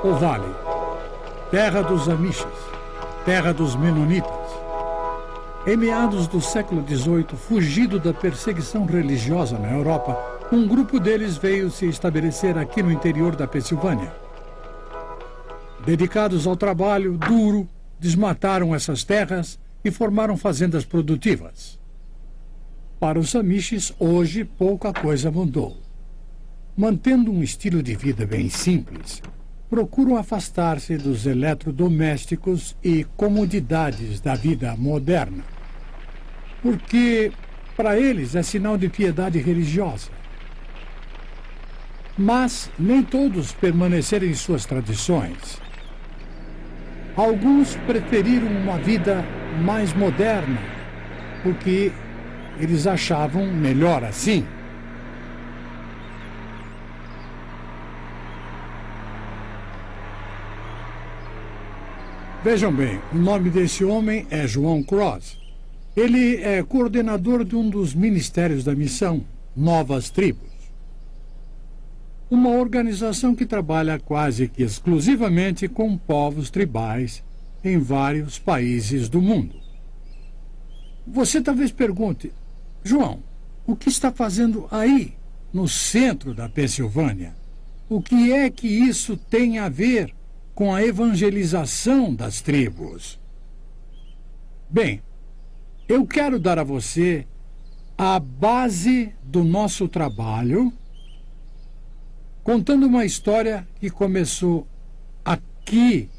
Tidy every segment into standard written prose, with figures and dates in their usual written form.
o Vale, terra dos Amishas, terra dos Menonitas. Em meados do século XVIII, fugido da perseguição religiosa na Europa, um grupo deles veio se estabelecer aqui no interior da Pensilvânia. Dedicados ao trabalho duro, desmataram essas terras e formaram fazendas produtivas. Para os Amishes, hoje, pouca coisa mudou. Mantendo um estilo de vida bem simples, procuram afastar-se dos eletrodomésticos e comodidades da vida moderna, porque, para eles, é sinal de piedade religiosa. Mas nem todos permaneceram em suas tradições. Alguns preferiram uma vida mais moderna, porque eles achavam melhor assim. Vejam bem, o nome desse homem é João Cross. Ele é coordenador de um dos ministérios da missão, Novas Tribos. Uma organização que trabalha quase que exclusivamente com povos tribais em vários países do mundo. Você talvez pergunte, João, o que está fazendo aí, no centro da Pensilvânia? O que é que isso tem a ver com a evangelização das tribos? Bem, eu quero dar a você a base do nosso trabalho, contando uma história que começou aqui,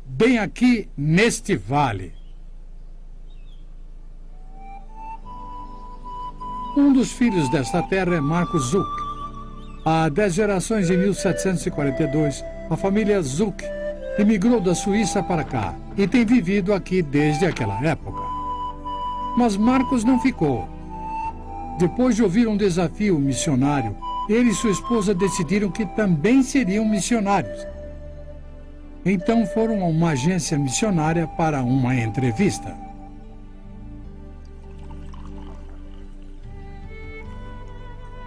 bem aqui neste vale. Um dos filhos desta terra é Marcos Zuck. Há 10 gerações, em 1742, a família Zuck emigrou da Suíça para cá e tem vivido aqui desde aquela época. Mas Marcos não ficou. Depois de ouvir um desafio missionário, ele e sua esposa decidiram que também seriam missionários. Então foram a uma agência missionária para uma entrevista.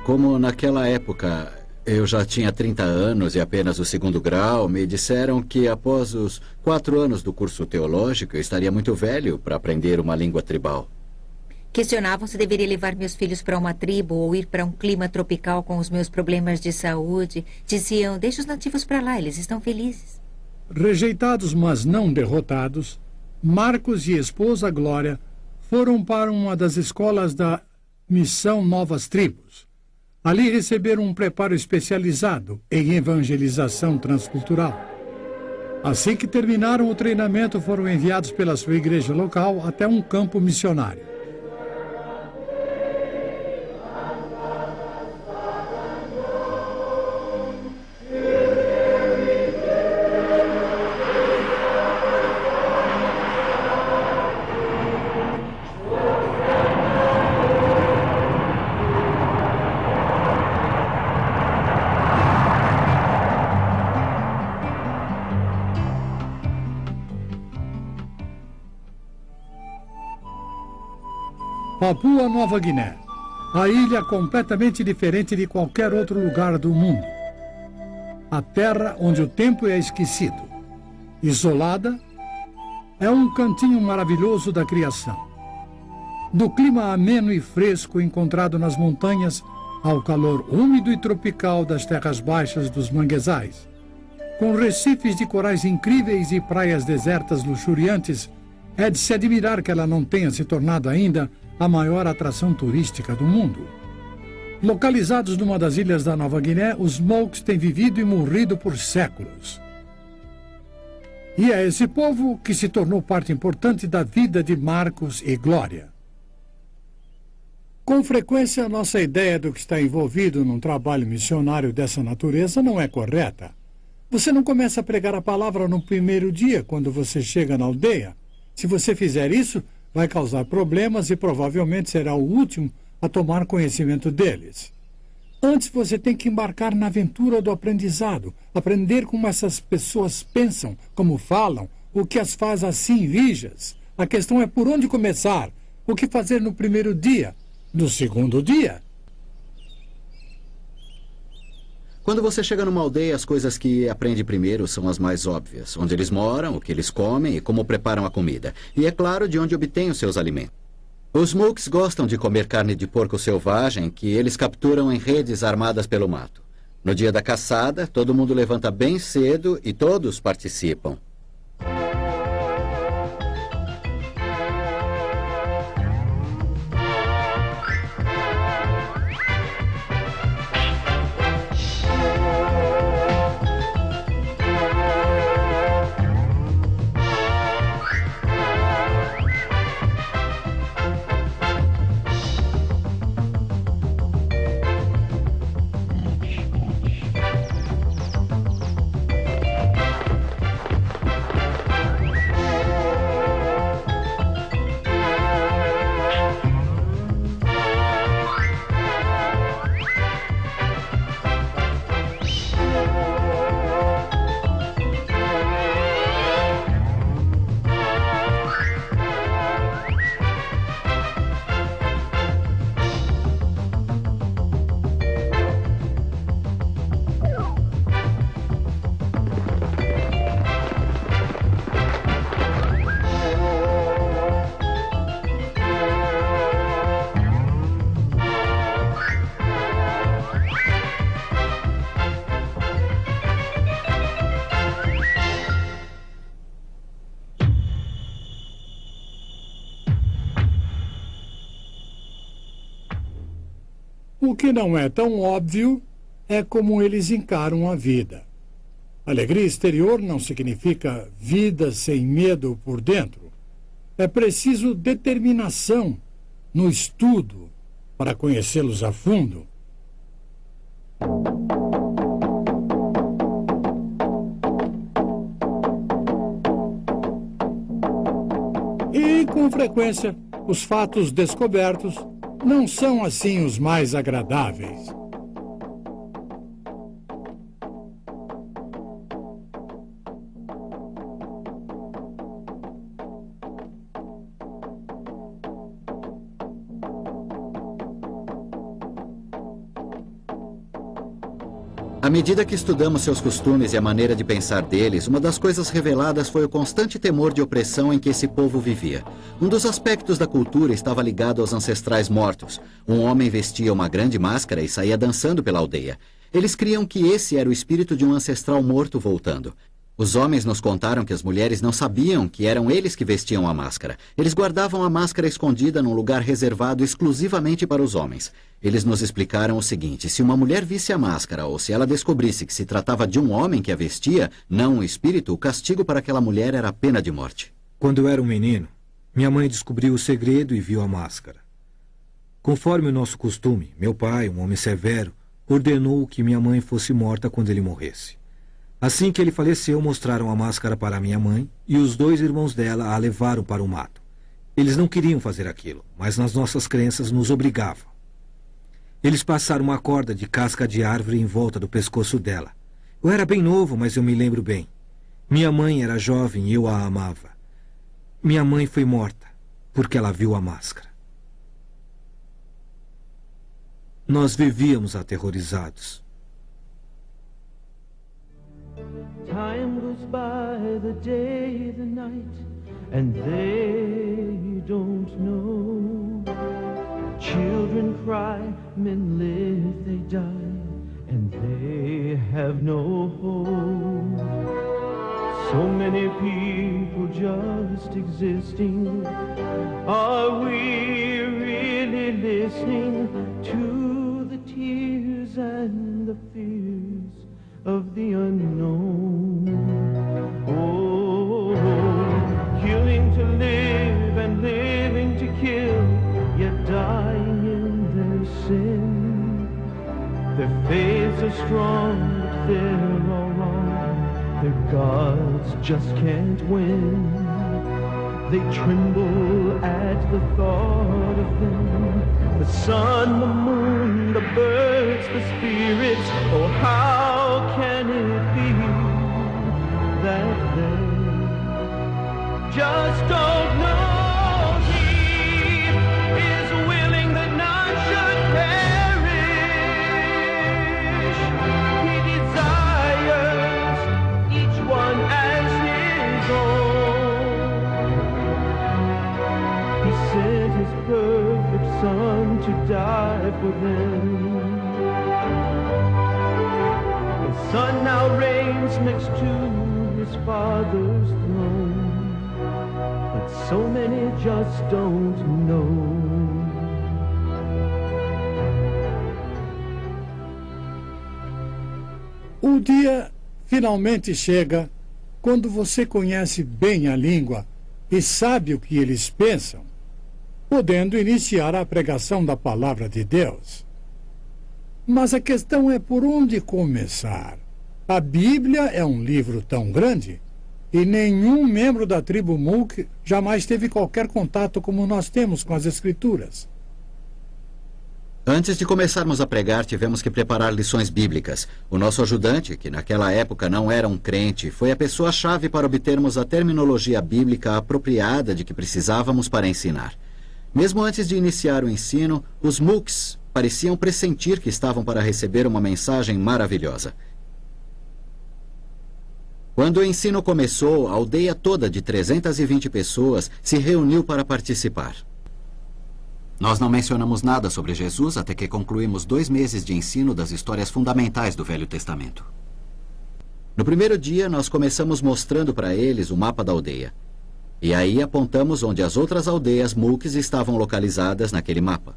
Como naquela época eu já tinha 30 anos e apenas o 2º grau, me disseram que após os 4 anos do curso teológico eu estaria muito velho para aprender uma língua tribal. Questionavam se deveria levar meus filhos para uma tribo ou ir para um clima tropical com os meus problemas de saúde. Diziam, deixa os nativos para lá, eles estão felizes. Rejeitados, mas não derrotados, Marcos e a esposa Glória foram para uma das escolas da Missão Novas Tribos. Ali receberam um preparo especializado em evangelização transcultural. Assim que terminaram o treinamento, foram enviados pela sua igreja local até um campo missionário. Papua Nova Guiné, a ilha completamente diferente de qualquer outro lugar do mundo. A terra onde o tempo é esquecido. Isolada, é um cantinho maravilhoso da criação. Do clima ameno e fresco encontrado nas montanhas ao calor úmido e tropical das terras baixas dos manguezais, com recifes de corais incríveis e praias desertas luxuriantes, é de se admirar que ela não tenha se tornado ainda a maior atração turística do mundo. Localizados numa das ilhas da Nova Guiné, os Moks têm vivido e morrido por séculos. E é esse povo que se tornou parte importante da vida de Marcos e Glória. Com frequência, nossa ideia do que está envolvido num trabalho missionário dessa natureza não é correta. Você não começa a pregar a palavra no primeiro dia, quando você chega na aldeia. Se você fizer isso, vai causar problemas e provavelmente será o último a tomar conhecimento deles. Antes você tem que embarcar na aventura do aprendizado, aprender como essas pessoas pensam, como falam, o que as faz assim rijas. A questão é por onde começar, o que fazer no primeiro dia, no segundo dia. Quando você chega numa aldeia, as coisas que aprende primeiro são as mais óbvias. Onde eles moram, o que eles comem e como preparam a comida. E, é claro, de onde obtêm os seus alimentos. Os Mooks gostam de comer carne de porco selvagem que eles capturam em redes armadas pelo mato. No dia da caçada, todo mundo levanta bem cedo e todos participam. O que não é tão óbvio é como eles encaram a vida. Alegria exterior não significa vida sem medo por dentro. É preciso determinação no estudo para conhecê-los a fundo. E, com frequência, os fatos descobertos não são assim os mais agradáveis. À medida que estudamos seus costumes e a maneira de pensar deles, uma das coisas reveladas foi o constante temor de opressão em que esse povo vivia. Um dos aspectos da cultura estava ligado aos ancestrais mortos. Um homem vestia uma grande máscara e saía dançando pela aldeia. Eles criam que esse era o espírito de um ancestral morto voltando. Os homens nos contaram que as mulheres não sabiam que eram eles que vestiam a máscara. Eles guardavam a máscara escondida num lugar reservado exclusivamente para os homens. Eles nos explicaram o seguinte: se uma mulher visse a máscara ou se ela descobrisse que se tratava de um homem que a vestia, não um espírito, o castigo para aquela mulher era a pena de morte. Quando eu era um menino, minha mãe descobriu o segredo e viu a máscara. Conforme o nosso costume, meu pai, um homem severo, ordenou que minha mãe fosse morta quando ele morresse. Assim que ele faleceu, mostraram a máscara para minha mãe e os 2 irmãos dela a levaram para o mato. Eles não queriam fazer aquilo, mas nas nossas crenças nos obrigavam. Eles passaram uma corda de casca de árvore em volta do pescoço dela. Eu era bem novo, mas eu me lembro bem. Minha mãe era jovem e eu a amava. Minha mãe foi morta porque ela viu a máscara. Nós vivíamos aterrorizados. Time goes by, the day, the night, and they don't know. Children cry, men live, they die, and they have no hope. So many people just existing. Are we really listening to the tears and the fears of the unknown? Oh, killing to live and living to kill, yet dying in their sin. Their faiths are strong, but they're all wrong. Their gods just can't win. They tremble at the thought of them. The sun, the moon, the birds, the spirits. Oh, how can it be that they just don't know? He is willing that none should perish. He sent his perfect Son to die for them. The Son now reigns next to his Father's throne, but so many just don't know. O dia finalmente chega quando você conhece bem a língua e sabe o que eles pensam, podendo iniciar a pregação da palavra de Deus. Mas a questão é por onde começar. A Bíblia é um livro tão grande e nenhum membro da tribo Mook jamais teve qualquer contato como nós temos com as Escrituras. Antes de começarmos a pregar, tivemos que preparar lições bíblicas. O nosso ajudante, que naquela época não era um crente, foi a pessoa-chave para obtermos a terminologia bíblica apropriada de que precisávamos para ensinar. Mesmo antes de iniciar o ensino, os Mooks pareciam pressentir que estavam para receber uma mensagem maravilhosa. Quando o ensino começou, a aldeia toda de 320 pessoas se reuniu para participar. Nós não mencionamos nada sobre Jesus até que concluímos 2 meses de ensino das histórias fundamentais do Velho Testamento. No primeiro dia, nós começamos mostrando para eles o mapa da aldeia. E aí apontamos onde as outras aldeias Mooks estavam localizadas naquele mapa.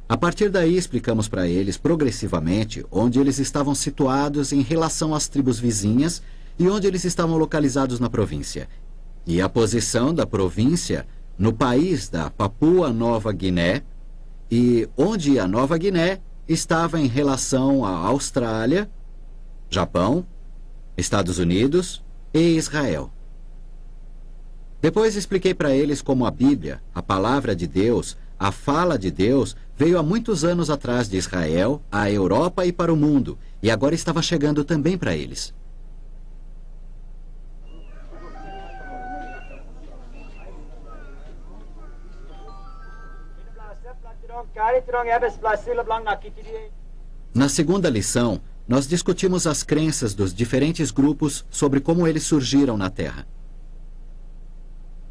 A partir daí, explicamos para eles progressivamente onde eles estavam situados em relação às tribos vizinhas e onde eles estavam localizados na província. E a posição da província no país da Papua Nova Guiné e onde a Nova Guiné estava em relação à Austrália, Japão, Estados Unidos e Israel. Depois expliquei para eles como a Bíblia, a palavra de Deus, a fala de Deus, veio há muitos anos atrás de Israel, à Europa e para o mundo, e agora estava chegando também para eles. Na segunda lição, nós discutimos as crenças dos diferentes grupos sobre como eles surgiram na Terra.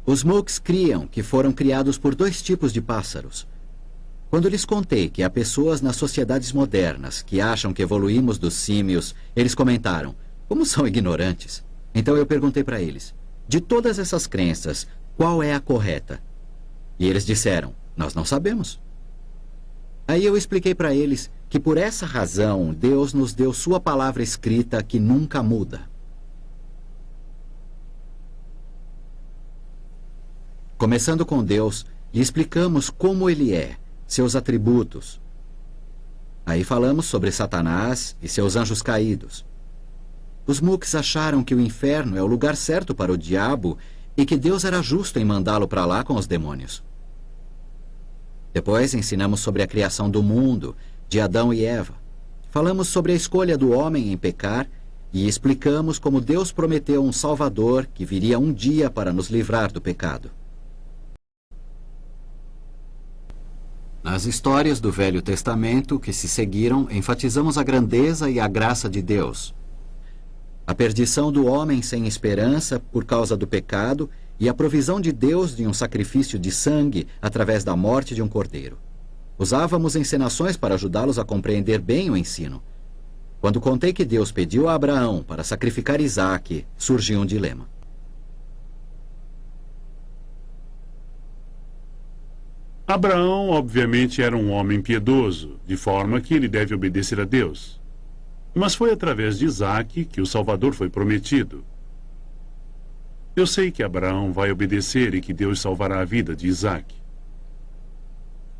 Os Mooks criam que foram criados por 2 tipos de pássaros. Quando lhes contei que há pessoas nas sociedades modernas que acham que evoluímos dos símios, eles comentaram, como são ignorantes. Então eu perguntei para eles, de todas essas crenças, qual é a correta? E eles disseram, nós não sabemos. Aí eu expliquei para eles que por essa razão Deus nos deu sua palavra escrita que nunca muda. Começando com Deus, lhe explicamos como Ele é, seus atributos. Aí falamos sobre Satanás e seus anjos caídos. Os Mooks acharam que o inferno é o lugar certo para o diabo e que Deus era justo em mandá-lo para lá com os demônios. Depois ensinamos sobre a criação do mundo, de Adão e Eva. Falamos sobre a escolha do homem em pecar e explicamos como Deus prometeu um Salvador que viria um dia para nos livrar do pecado. Nas histórias do Velho Testamento que se seguiram, enfatizamos a grandeza e a graça de Deus, a perdição do homem sem esperança por causa do pecado e a provisão de Deus de um sacrifício de sangue através da morte de um cordeiro. Usávamos encenações para ajudá-los a compreender bem o ensino. Quando contei que Deus pediu a Abraão para sacrificar Isaque, surgiu um dilema. Abraão, obviamente, era um homem piedoso, de forma que ele deve obedecer a Deus. Mas foi através de Isaque que o Salvador foi prometido. Eu sei que Abraão vai obedecer e que Deus salvará a vida de Isaque.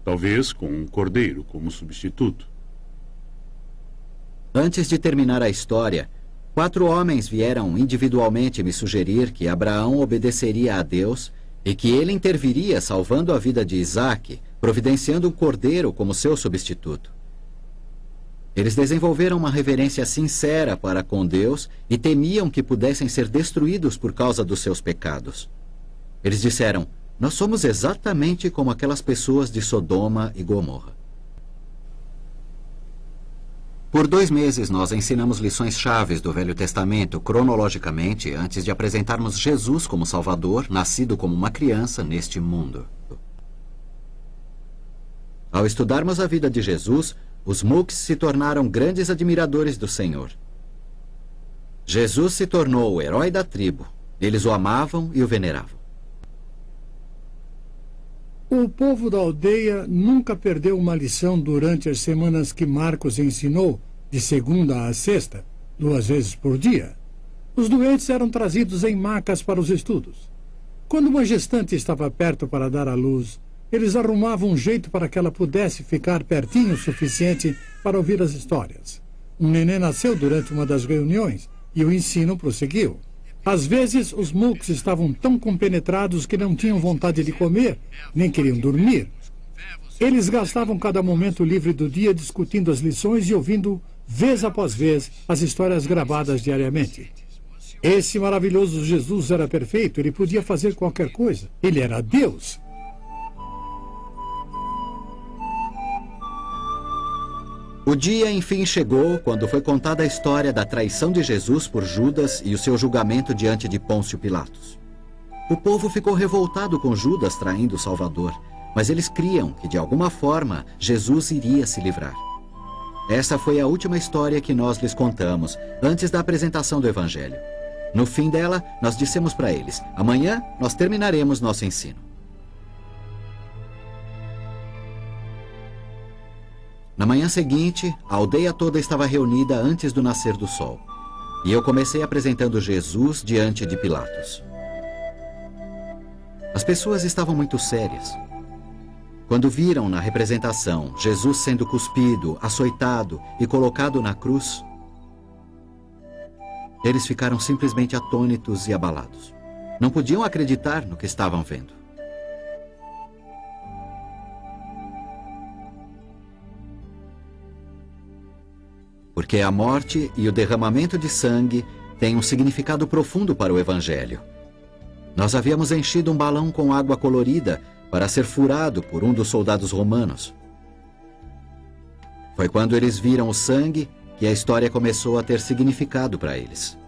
Talvez com um cordeiro como substituto. Antes de terminar a história, 4 homens vieram individualmente me sugerir que Abraão obedeceria a Deus e que ele interviria salvando a vida de Isaque, providenciando um cordeiro como seu substituto. Eles desenvolveram uma reverência sincera para com Deus e temiam que pudessem ser destruídos por causa dos seus pecados. Eles disseram, nós somos exatamente como aquelas pessoas de Sodoma e Gomorra. Por 2 meses nós ensinamos lições chaves do Velho Testamento cronologicamente antes de apresentarmos Jesus como Salvador, nascido como uma criança neste mundo. Ao estudarmos a vida de Jesus, os Mooks se tornaram grandes admiradores do Senhor. Jesus se tornou o herói da tribo. Eles o amavam e o veneravam. O povo da aldeia nunca perdeu uma lição durante as semanas que Marcos ensinou, de segunda a sexta, 2 vezes por dia. Os doentes eram trazidos em macas para os estudos. Quando uma gestante estava perto para dar à luz, eles arrumavam um jeito para que ela pudesse ficar pertinho o suficiente para ouvir as histórias. Um neném nasceu durante uma das reuniões e o ensino prosseguiu. Às vezes, os Mooks estavam tão compenetrados que não tinham vontade de comer, nem queriam dormir. Eles gastavam cada momento livre do dia discutindo as lições e ouvindo, vez após vez, as histórias gravadas diariamente. Esse maravilhoso Jesus era perfeito, ele podia fazer qualquer coisa. Ele era Deus. O dia, enfim, chegou quando foi contada a história da traição de Jesus por Judas e o seu julgamento diante de Pôncio Pilatos. O povo ficou revoltado com Judas traindo o Salvador, mas eles criam que, de alguma forma, Jesus iria se livrar. Essa foi a última história que nós lhes contamos, antes da apresentação do Evangelho. No fim dela, nós dissemos para eles: amanhã nós terminaremos nosso ensino. Na manhã seguinte, a aldeia toda estava reunida antes do nascer do sol. E eu comecei apresentando Jesus diante de Pilatos. As pessoas estavam muito sérias. Quando viram na representação Jesus sendo cuspido, açoitado e colocado na cruz, eles ficaram simplesmente atônitos e abalados. Não podiam acreditar no que estavam vendo. Porque a morte e o derramamento de sangue têm um significado profundo para o Evangelho. Nós havíamos enchido um balão com água colorida para ser furado por um dos soldados romanos. Foi quando eles viram o sangue que a história começou a ter significado para eles.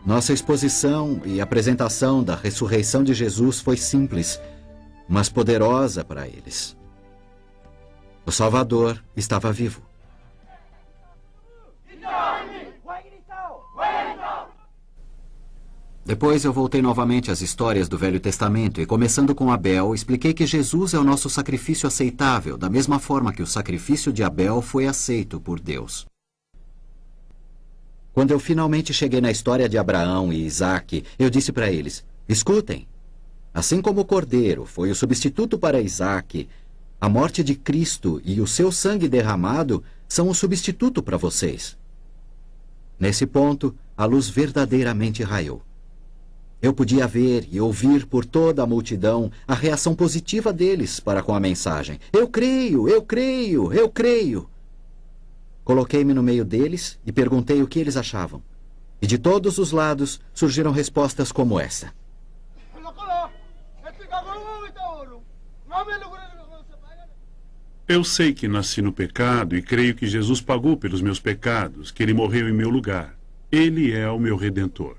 Nossa exposição e apresentação da ressurreição de Jesus foi simples, mas poderosa para eles. O Salvador estava vivo. Depois eu voltei novamente às histórias do Velho Testamento e, começando com Abel, expliquei que Jesus é o nosso sacrifício aceitável, da mesma forma que o sacrifício de Abel foi aceito por Deus. Quando eu finalmente cheguei na história de Abraão e Isaque, eu disse para eles: escutem, assim como o cordeiro foi o substituto para Isaque, a morte de Cristo e o seu sangue derramado são o substituto para vocês. Nesse ponto, a luz verdadeiramente raiou. Eu podia ver e ouvir por toda a multidão a reação positiva deles para com a mensagem. Eu creio, eu creio, eu creio. Coloquei-me no meio deles e perguntei o que eles achavam. E de todos os lados surgiram respostas como essa. Eu sei que nasci no pecado e creio que Jesus pagou pelos meus pecados, que ele morreu em meu lugar. Ele é o meu Redentor.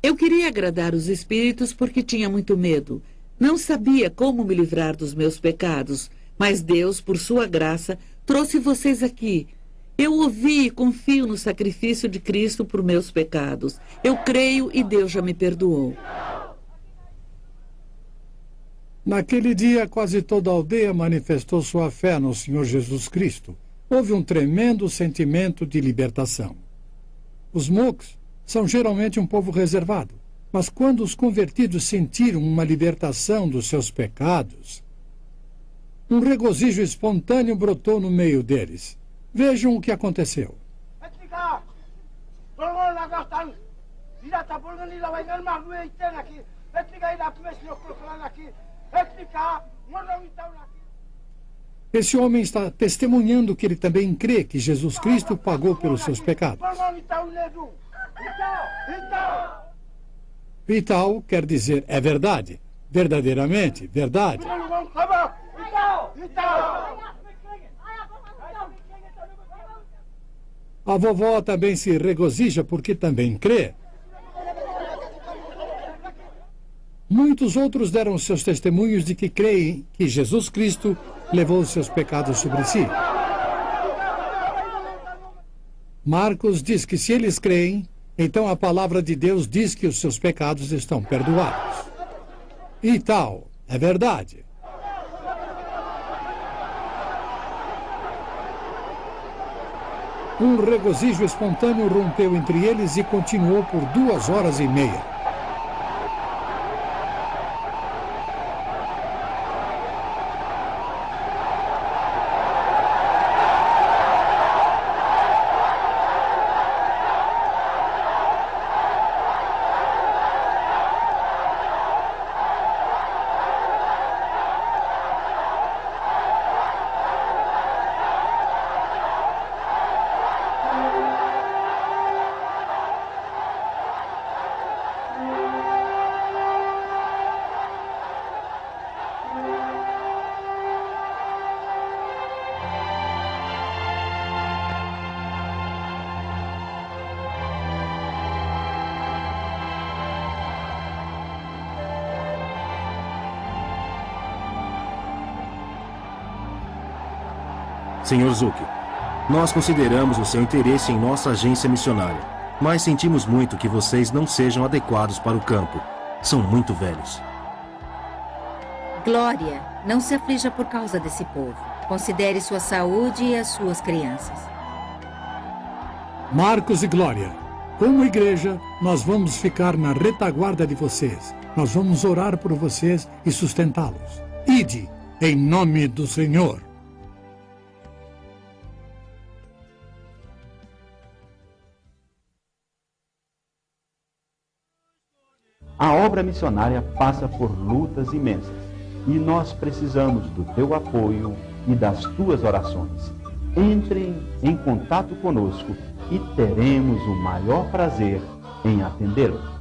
Eu queria agradar os espíritos porque tinha muito medo. Não sabia como me livrar dos meus pecados, mas Deus, por sua graça, trouxe vocês aqui. Eu ouvi e confio no sacrifício de Cristo por meus pecados. Eu creio e Deus já me perdoou. Naquele dia, quase toda a aldeia manifestou sua fé no Senhor Jesus Cristo. Houve um tremendo sentimento de libertação. Os Mooks são geralmente um povo reservado, mas quando os convertidos sentiram uma libertação dos seus pecados, um regozijo espontâneo brotou no meio deles. Vejam o que aconteceu. Esse homem está testemunhando que ele também crê que Jesus Cristo pagou pelos seus pecados. Vital quer dizer é verdade, verdadeiramente verdade. A vovó também se regozija porque também crê. Muitos outros deram seus testemunhos de que creem que Jesus Cristo levou os seus pecados sobre si. Marcos diz que se eles creem, então a palavra de Deus diz que os seus pecados estão perdoados. E tal, é verdade. Um regozijo espontâneo rompeu entre eles e continuou por 2 horas e meia. Senhor Zuki, nós consideramos o seu interesse em nossa agência missionária, mas sentimos muito que vocês não sejam adequados para o campo. São muito velhos. Glória, não se aflija por causa desse povo. Considere sua saúde e as suas crianças. Marcos e Glória, como igreja, nós vamos ficar na retaguarda de vocês. Nós vamos orar por vocês e sustentá-los. Ide, em nome do Senhor. A obra missionária passa por lutas imensas e nós precisamos do teu apoio e das tuas orações. Entrem em contato conosco e teremos o maior prazer em atendê-los.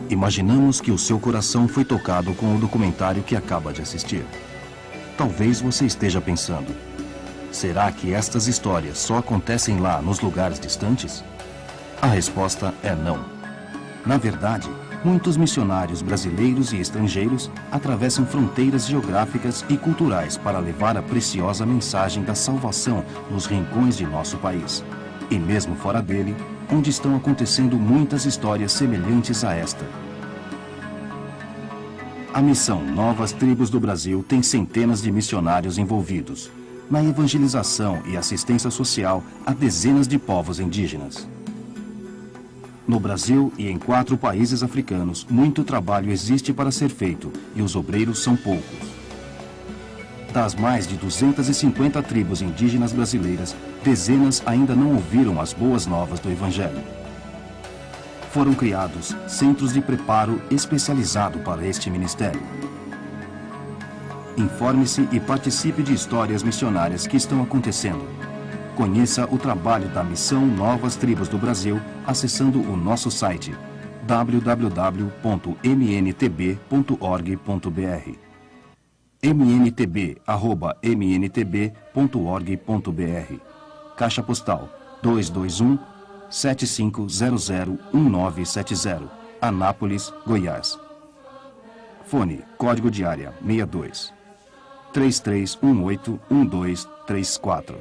Imaginamos que o seu coração foi tocado com o documentário que acaba de assistir. Talvez você esteja pensando, será que estas histórias só acontecem lá nos lugares distantes? A resposta é não. Na verdade, muitos missionários brasileiros e estrangeiros atravessam fronteiras geográficas e culturais para levar a preciosa mensagem da salvação nos rincões de nosso país. E mesmo fora dele, onde estão acontecendo muitas histórias semelhantes a esta. A missão Novas Tribos do Brasil tem centenas de missionários envolvidos na evangelização e assistência social a dezenas de povos indígenas. No Brasil e em 4 países africanos, muito trabalho existe para ser feito e os obreiros são poucos. Das mais de 250 tribos indígenas brasileiras, dezenas ainda não ouviram as boas novas do Evangelho. Foram criados centros de preparo especializado para este ministério. Informe-se e participe de histórias missionárias que estão acontecendo. Conheça o trabalho da Missão Novas Tribos do Brasil acessando o nosso site www.mntb.org.br mntb@mntb.org.br Caixa Postal 221-7500-1970 Anápolis, Goiás. Fone, código de área 62 3318-1234